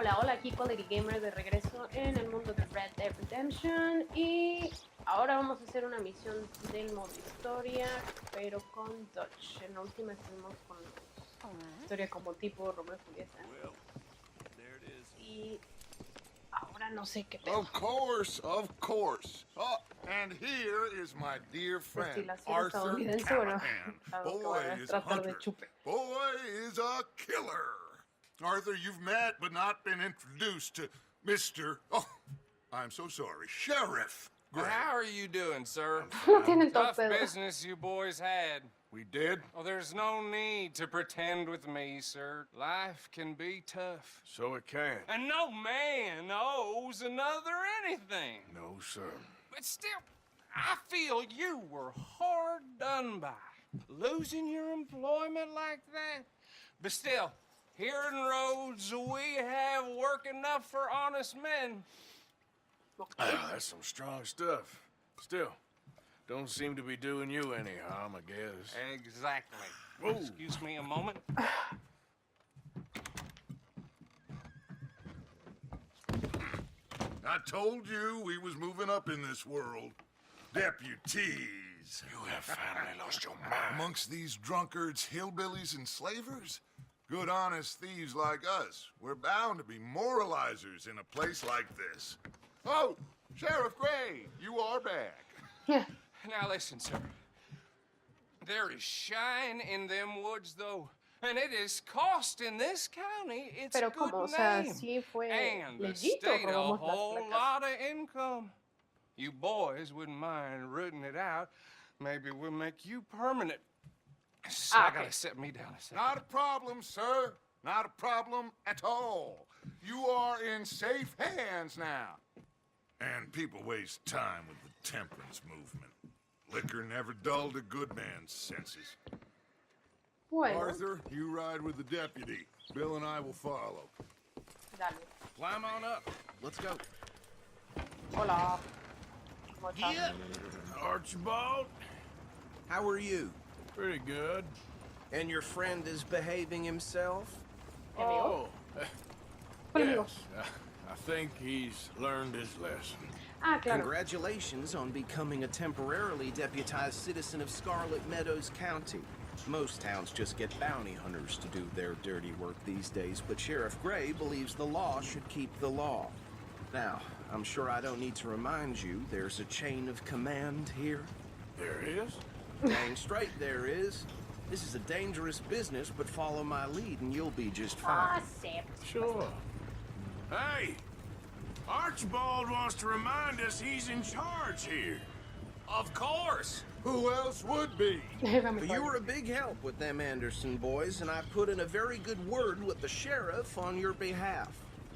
Hola, hola, aquí koalitygamer de regreso en el mundo de Red Dead Redemption y ahora vamos a hacer una misión del modo historia, pero con Dutch. En la última estuvimos con historia como tipo Romeo y Julieta y ahora no sé qué pedo. Of course, of course. Oh, and here is my dear friend, Destilacio Arthur estadounidense, bueno, Callahan. algo que Boy va a is tratar de hunter. chupe. Boy is a killer. Arthur, you've met but not been introduced to Mr. Oh, I'm so sorry, Sheriff Gray. How are you doing, sir? No tienen Tough torpedo. business you boys had. We did? Oh, there's no need to pretend with me, sir. Life can be tough. So it can. And no man owes another anything. No, sir. But still, I feel you were hard done by. Losing your employment like that. But still, here in Rhodes, we have work enough for honest men. That's some strong stuff. Still, don't seem to be doing you any harm, I guess. Exactly. Whoa. Excuse me a moment. I told you we was moving up in this world. Deputies. You have finally lost your mind. Amongst these drunkards, hillbillies, and slavers? Good honest thieves like us. We're bound to be moralizers in a place like this. Oh, Sheriff Gray, you are back. Yeah. Now listen, sir. There is shine in them woods, though. And it is costing this county its Pero good como, o sea, name. sí fue And the legítimo, state a robamos whole las placas. lot of income. You boys wouldn't mind rooting it out. Maybe we'll make you permanent. So I okay. gotta set me down a second. Not a problem, sir. Not a problem at all. You are in safe hands now. And people waste time with the temperance movement. Liquor never dulled a good man's senses. Bueno, Arthur, you ride with the deputy. Bill and I will follow. dale. Climb on up. Let's go. Hola. ¿Cómo estás? Yeah. Archibald, How are you? pretty good. And your friend is behaving himself? ¿Mi amigo? Oh, Hola, yes. amigos. I think he's learned his lesson. Ah, claro. Congratulations on becoming a temporarily deputized citizen of Scarlet Meadows County. Most towns just get bounty hunters to do their dirty work these days, but Sheriff Gray believes the law should keep the law. Now, I'm sure I don't need to remind you, there's a chain of command here. There is? Dang straight there is. This is a dangerous business, but follow my lead and you'll be just Ah, fine. sí. Sure. Hey, Archibald wants to remind us he's in charge here. Of course. Who else would be? Déjame You were poner. a big help with them Anderson boys, and I put in a very good word with the sheriff on your behalf.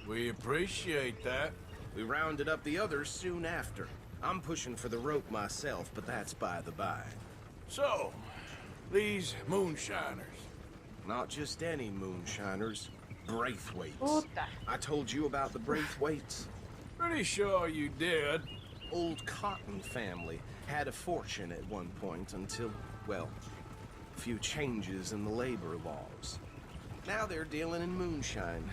We appreciate that. We rounded up the others soon after. I'm pushing for the rope myself, but that's by the by. So, these moonshiners. Not just any moonshiners, Braithwaites. Puta. I told you about the Braithwaites. Pretty sure you did. Old Cotton family had a fortune at one point until, well, a few changes in the labor laws. Now they're dealing in moonshine.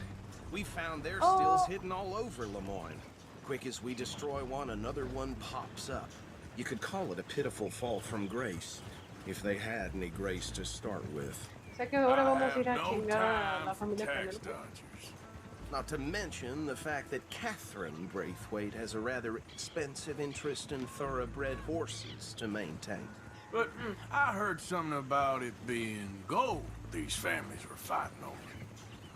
We found their stills hidden all over Lemoyne. Quick as we destroy one, another one pops up. You could call it a pitiful fall from grace, if they had any grace to start with. O sea que ahora I vamos a ir a have no chingar a la time for familia tax Penelope. dodgers. Not to mention the fact that Catherine Braithwaite has a rather expensive interest in thoroughbred horses to maintain. But I heard something about it being gold these families were fighting over.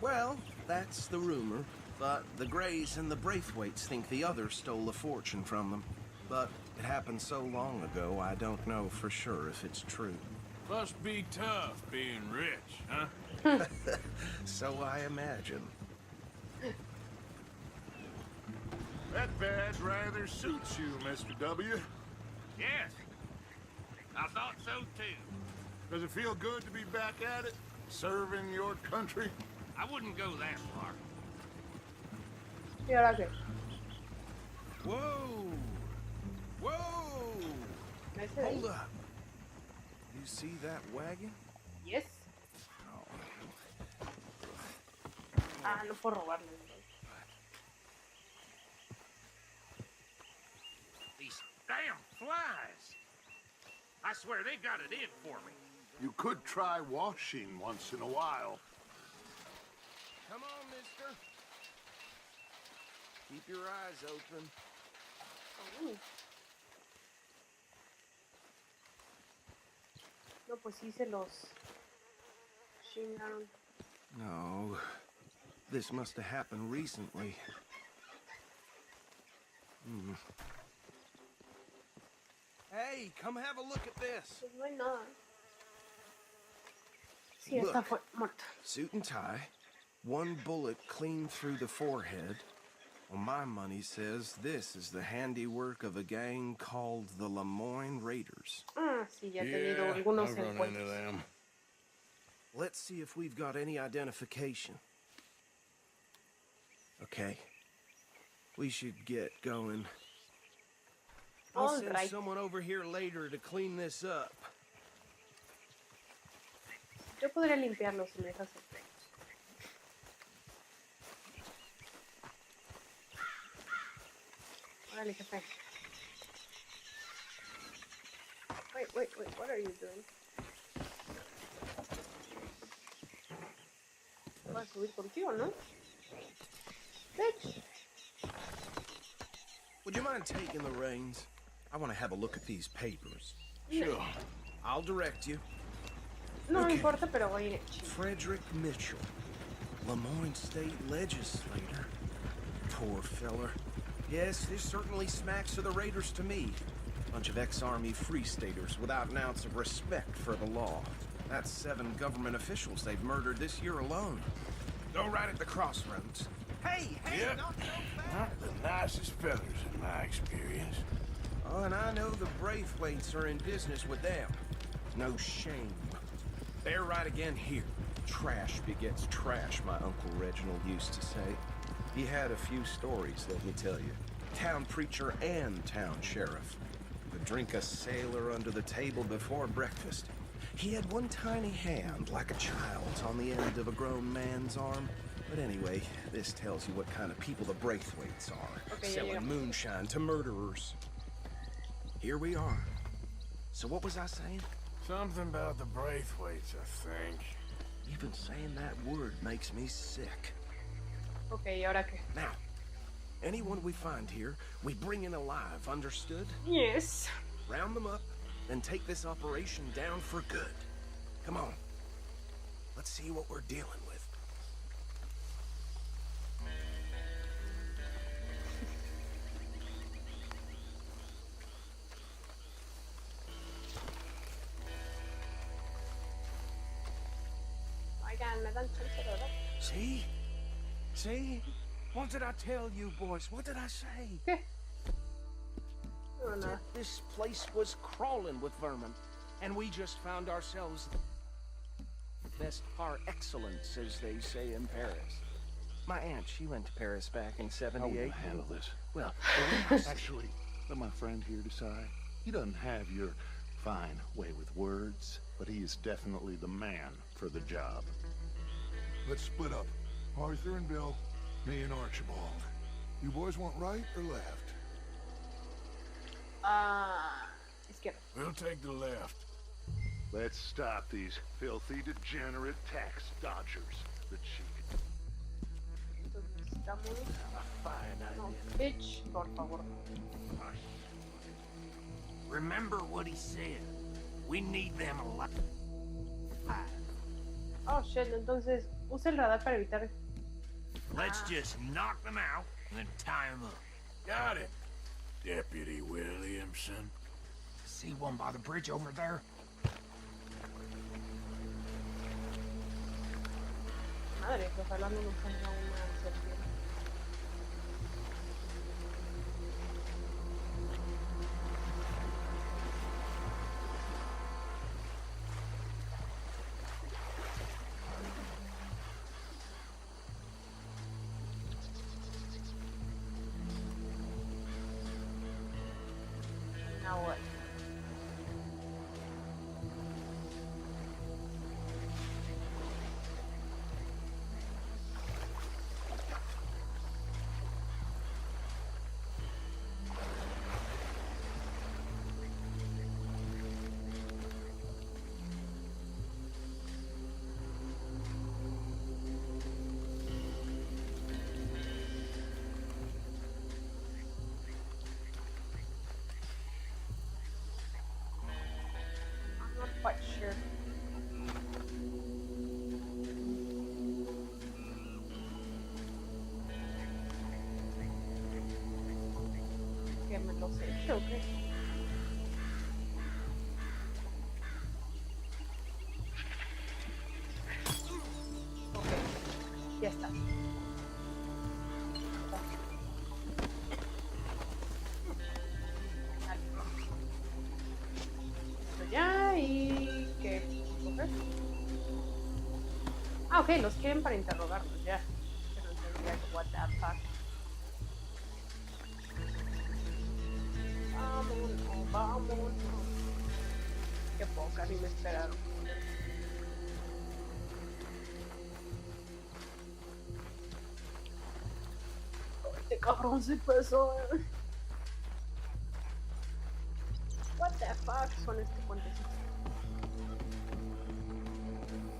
Well, that's the rumor. But the Grays and the Braithwaites think the others stole a fortune from them. But it happened so long ago, I don't know for sure if it's true. Must be tough being rich, huh? So I imagine. That badge rather suits you, Mr. W. Yes, I thought so too. Does it feel good to be back at it? Serving your country? I wouldn't go that far. ¿Y ahora qué? Whoa! Whoa! ¿Ese de ahí? Hold up. You see that wagon? Yes. Ah, no puedo robarle. I swear they got it in for me. You could try washing once in a while. Come on, mister. Keep your eyes open. Oh. No, pues sí se los chingaron. No, this must have happened recently. Hey, come have a look at this. Pues no hay nada. Sí, esta fue muerta. Suit and tie, one bullet clean through the forehead. Well, my money says this is the handiwork of a gang called the Lemoyne Raiders. Ah, sí, ya he tenido algunos I've run into encuentros. them. Let's see if we've got any identification. Okay. We should get going. I'll send Alright. someone over here later to clean this up. Yo podría limpiarlo si me dejas hacer. Órale, jefe. Wait, what are you doing? Voy a subir contigo, ¿no? Bitch. Would you mind taking the reins? I want to have a look at these papers. Sure. I'll direct you. No me Okay. importa, pero voy a ir. Frederick Mitchell, Lemoyne State Legislator. Poor feller. Yes, this certainly smacks of the Raiders to me. Bunch of ex-Army Free Staters without an ounce of respect for the law. That's 7 government officials they've murdered this year alone. Go right at the crossroads. Hey, Yep. not so fast. Not the nicest fellas in my experience. Oh, and I know the Braithwaites are in business with them. No shame. They're right again here. Trash begets trash, my Uncle Reginald used to say. He had a few stories, let me tell you. Town preacher and town sheriff. Could drink a sailor under the table before breakfast. He had one tiny hand, like a child's, on the end of a grown man's arm. But anyway, this tells you what kind of people the Braithwaites are. Okay, selling yeah. moonshine to murderers. Here we are. So what was I saying? Something about the Braithwaites, I think. Even saying that word makes me sick. Ok, ¿y ahora qué? Now, anyone we find here, we bring in alive, understood? Yes. Round them up, then take this operation down for good. Come on. Let's see what we're dealing with. Oigan, me dan chance, ¿verdad? See? See? What did I tell you, boys? What did I say? ¿Qué? No, nada. This place was crawling with vermin, and we just found ourselves best par excellence, as they say in Paris. My aunt, she went to Paris back in How will '78. you handle this? Well, Actually, let my friend here decide. He doesn't have your fine way with words, but he is definitely the man for the job. Let's split up. Arthur and Bill, me and Archibald. You boys want right or left? Izquierda. We'll take the left. Let's stop these filthy, degenerate tax dodgers. The chief. Entonces, estamos... Fine No, idea. bitch, por favor. Remember what he said. We need them alive. Oh, shit, entonces usa el radar para evitar... Let's just knock them out and then tie them up. Got it. Deputy Williamson. See one by the bridge over there? Madre, que ojalá no nos salga una serpiente. Now what? que me los eche o qué. Ok, ya está. Ya, y ¿qué? ¿Coger? Ah, ok, los quieren para interrogarlos, ya. Pero entendía que what the fuck. Vámonos, vámonos. Qué poca, ni me esperaron. Este cabrón se pasó. What the fuck con este puentecito.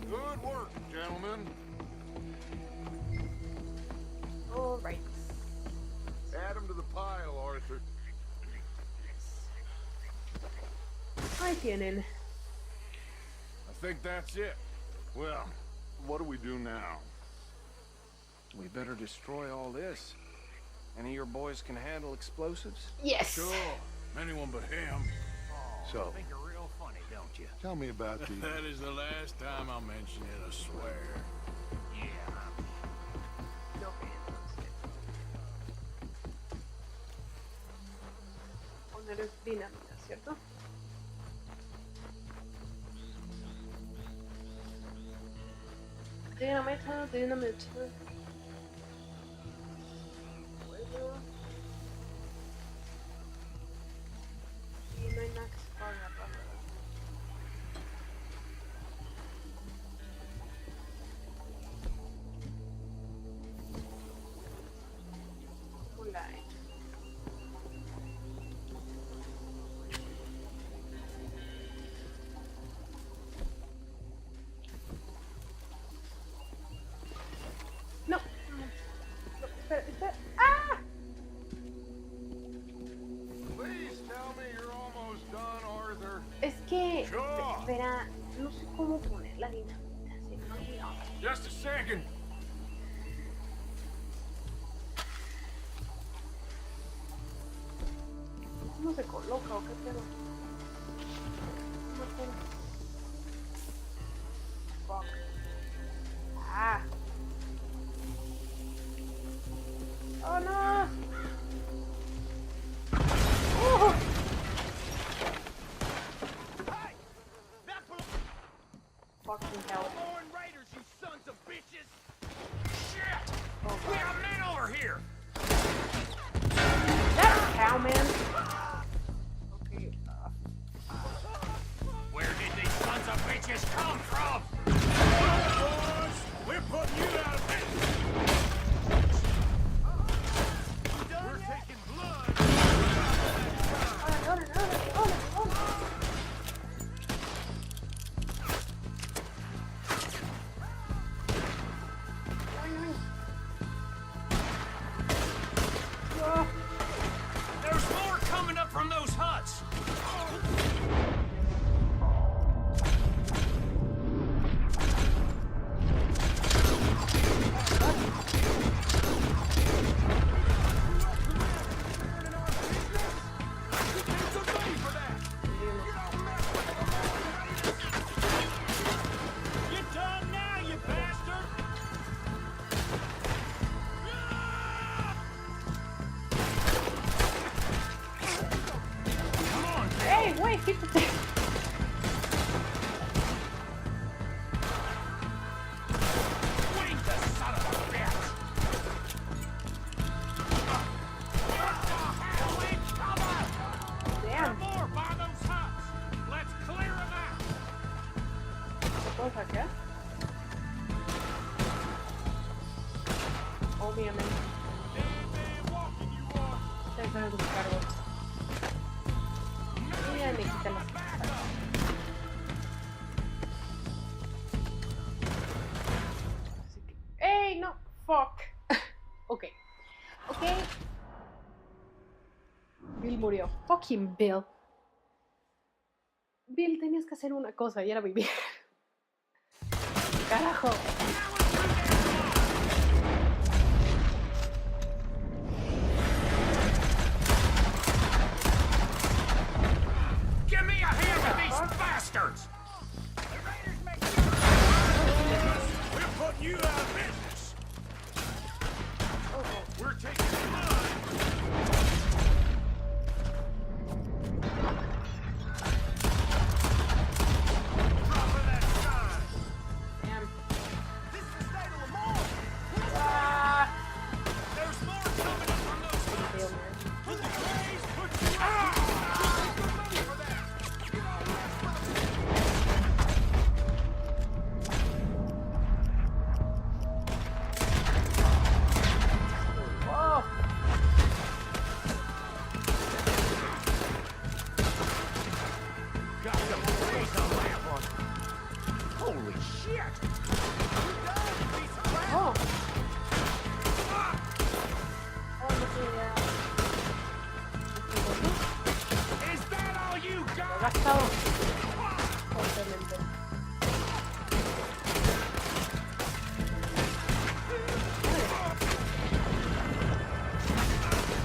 Good work, gentlemen. All right. Add 'em to the pile, Arthur. Ahí tienen. I think that's it. Well, what do we do now? We better destroy all this. Any of your boys can handle explosives? Yes. Sure. Anyone but him. So, Think you're real funny, don't you? tell me about the... That is the last time I'll mention it, I swear. Yeah. No, entonces. Poner dinamita, ¿cierto? Dinamita, dinamita. Bueno. Y no hay nada que se pueda agarrar, ¿verdad? Hola. No, no, espera. ¡Ah! Please tell me you're almost done, Arthur. Es que, Sure. verá, no sé cómo poner la dinamita, se me olvidó. Just a second. ¿Cómo se coloca o qué pedo? No me acuerdo. Fuck. Ah. Oh no. Oh. Fucking hell. Raiders, you sons of bitches! Oh, We God. got men over here! That's cowman. Okay. Where did these sons of bitches come from? Boys, we're putting you out of business. We're taking blood. On it. Oh. There's more coming up from those huts! You done now, you bastard! Come on, Hey, wait, keep the thing. wait, the son of a bitch! Damn. More by those huts! Let's clear them out! ¿Se puede hackear? Obviamente. Estoy con el descargo. Y ya me quitan las cosas. Así que... ¡Ey, no! ¡Fuck! Ok. Bill murió. Fucking Bill. Bill, tenías que hacer una cosa y era vivir. Carajo.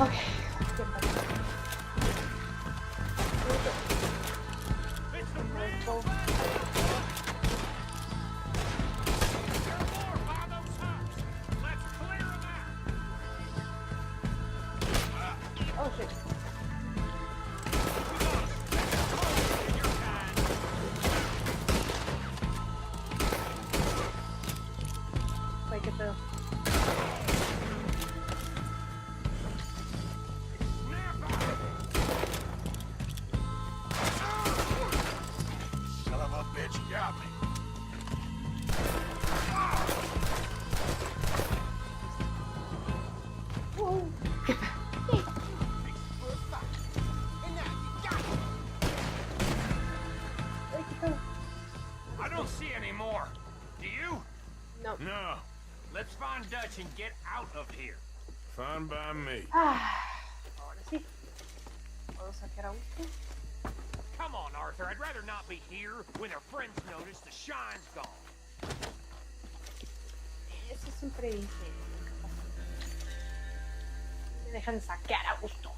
Ok. Oh shit. Ay, qué pedo. Son of a bitch got me. Whoa. Ay, qué pedo. I don't see any more. Do you? No. No, Let's find Dutch and get out of here. fine by me. Ahora sí. ¿Puedo sacar a gusto? Come on, Arthur. I'd rather not be here when our friends notice the shine's gone. Eso siempre dice. Me dejan saquear a gusto.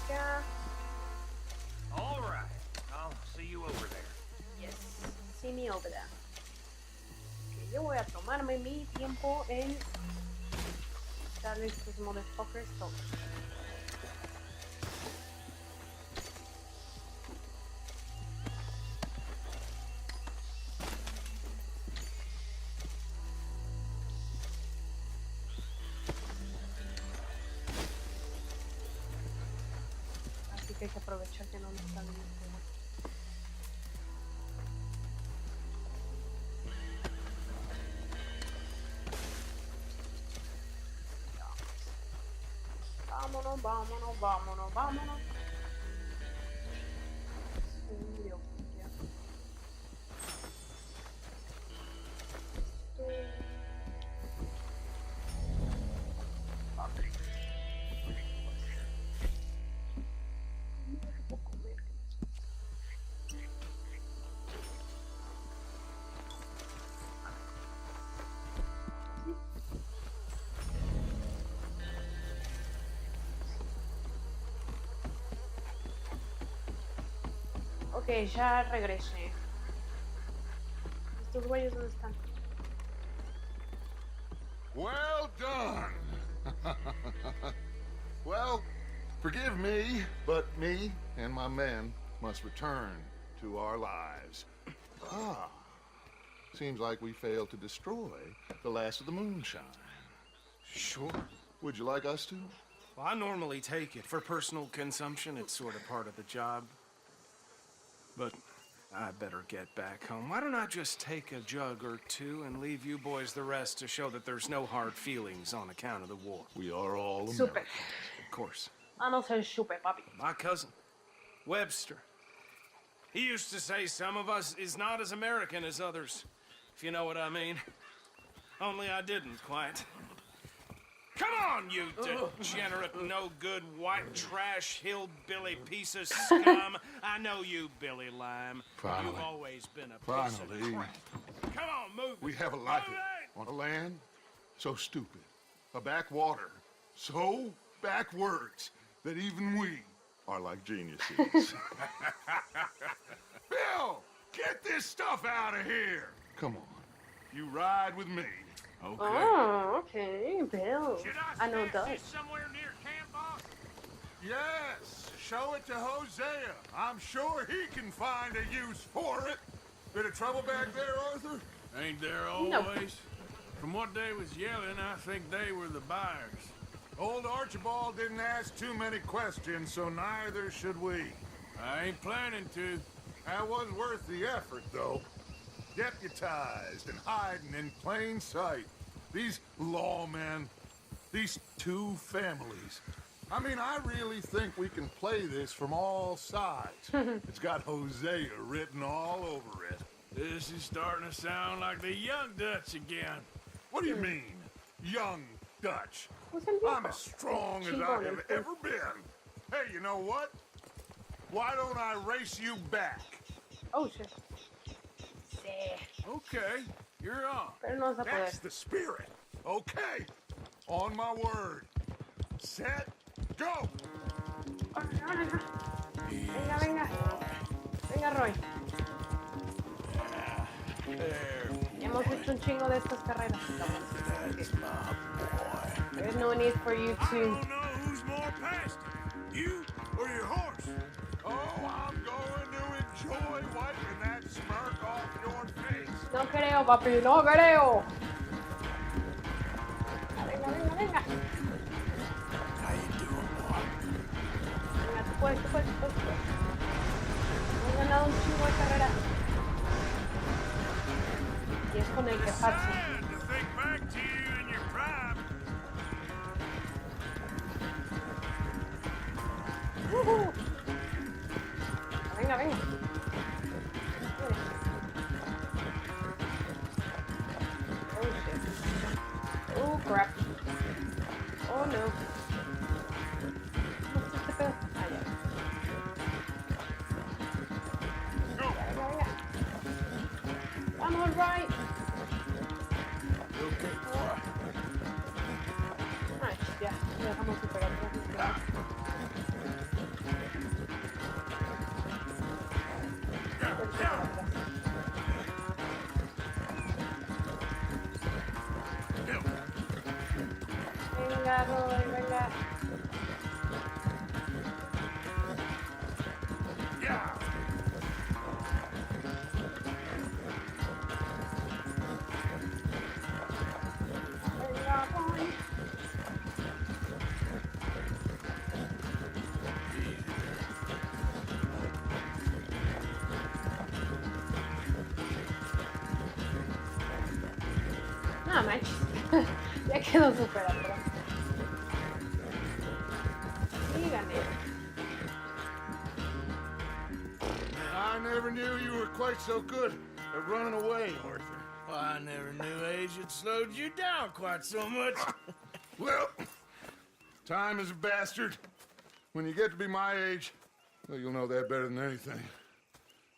Ya. All right. I'll see you over there. Yes. See me over there. Ok, yo voy a tomarme mi tiempo en darle estos motherfuckers todos. Así que hay que aprovechar que no me están viendo. Vámonos, vámonos, vámonos, vámonos. Se murió, ya. Padre. ¿Qué puedo comer? Ok, ya regresé. ¿Estos güeyes dónde están? Well done. Well, forgive me, but me and my men must return to our lives. Ah, seems like we failed to destroy the last of the moonshine. Sure. Would you like us to? Well, I normally take it for personal consumption. It's sort of part of the job. But I better get back home. Why don't I just take a jug or two and leave you boys the rest to show that there's no hard feelings on account of the war? We are all Super. Americans. Of course. Vamos al super, papi. My cousin, Webster. He used to say some of us is not as American as others, if you know what I mean. Only I didn't quite. Come on, you degenerate, no-good, white trash, hillbilly piece of scum. I know you, Billy Lime. Finally. You've always been a piece Finally. of crap. Come on, move it. We have a life Move it. on a land so stupid, a backwater so backwards that even we are like geniuses. Bill, get this stuff out of here. Come on, you ride with me. Okay. Oh, okay, Bill. Should I I know stash Dutch. this somewhere near camp, boss? Yes, show it to Hosea. I'm sure he can find a use for it. Bit of trouble back there, Arthur? Ain't there No. always? From what they was yelling, I think they were the buyers. Old Archibald didn't ask too many questions, so neither should we. I ain't planning to. That was worth the effort, though. Deputized and hiding in plain sight. These lawmen, these two families. I mean, I really think we can play this from all sides. It's got Hosea written all over it. This is starting to sound like the young Dutch again. What do you mean, young Dutch? Who's el viejo? I'm as strong as I Chingón, have el ever been. Hey, you know what? Why don't I race you back? Oh, shit. Sí. Okay. You're on. Pero no vas a poder. That's the spirit. Okay. On my word. Set. Go. Venga, venga. Venga, Roy. Hemos hecho un chingo de estas carreras. There's no need for you I to... don't know who's more past it, you or your horse. Oh, I'm going to enjoy wiping that smirk off your face. No creo, papi, no creo. Venga, venga, venga. How you doing, boy? Venga, tú puedes, tú puedes, tú puedes. Hemos ganado un chingo de carreras. Y es con el que Patsy. Sad to think back to you in your prime. Venga, venga. Oh shit. Oh crap. Oh no. ¿Cómo está este pedo? Ah, ya. Venga, venga. Vamos, right. Okay, boy. Ay, ya. Lo dejamos superar. Venga, Roy, venga. Yeah. Venga, Roy. No manches. Ya quedó súper atrás. Sí, gané. I never knew you were quite so good at running away, Arthur. Well, I never knew age had slowed you down quite so much. Well, time is a bastard. When you get to be my age, well, you'll know that better than anything.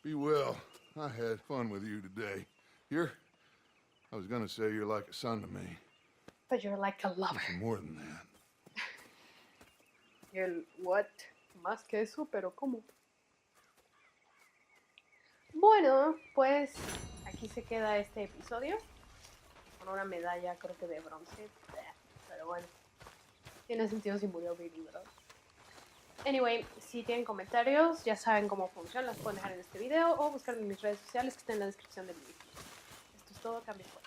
Be well. I had fun with you today. I was gonna say you're like a son to me. But you're like a lover. You're more than that. You're what? Más que eso, pero ¿cómo? Bueno, pues aquí se queda este episodio. Con una medalla, creo que de bronce. Pero bueno. Tiene sentido si murió Billy, ¿verdad? Anyway, si tienen comentarios, ya saben cómo funciona. Las pueden dejar en este video o buscar en mis redes sociales que están en la descripción del video. Esto es todo. Cambio fuera.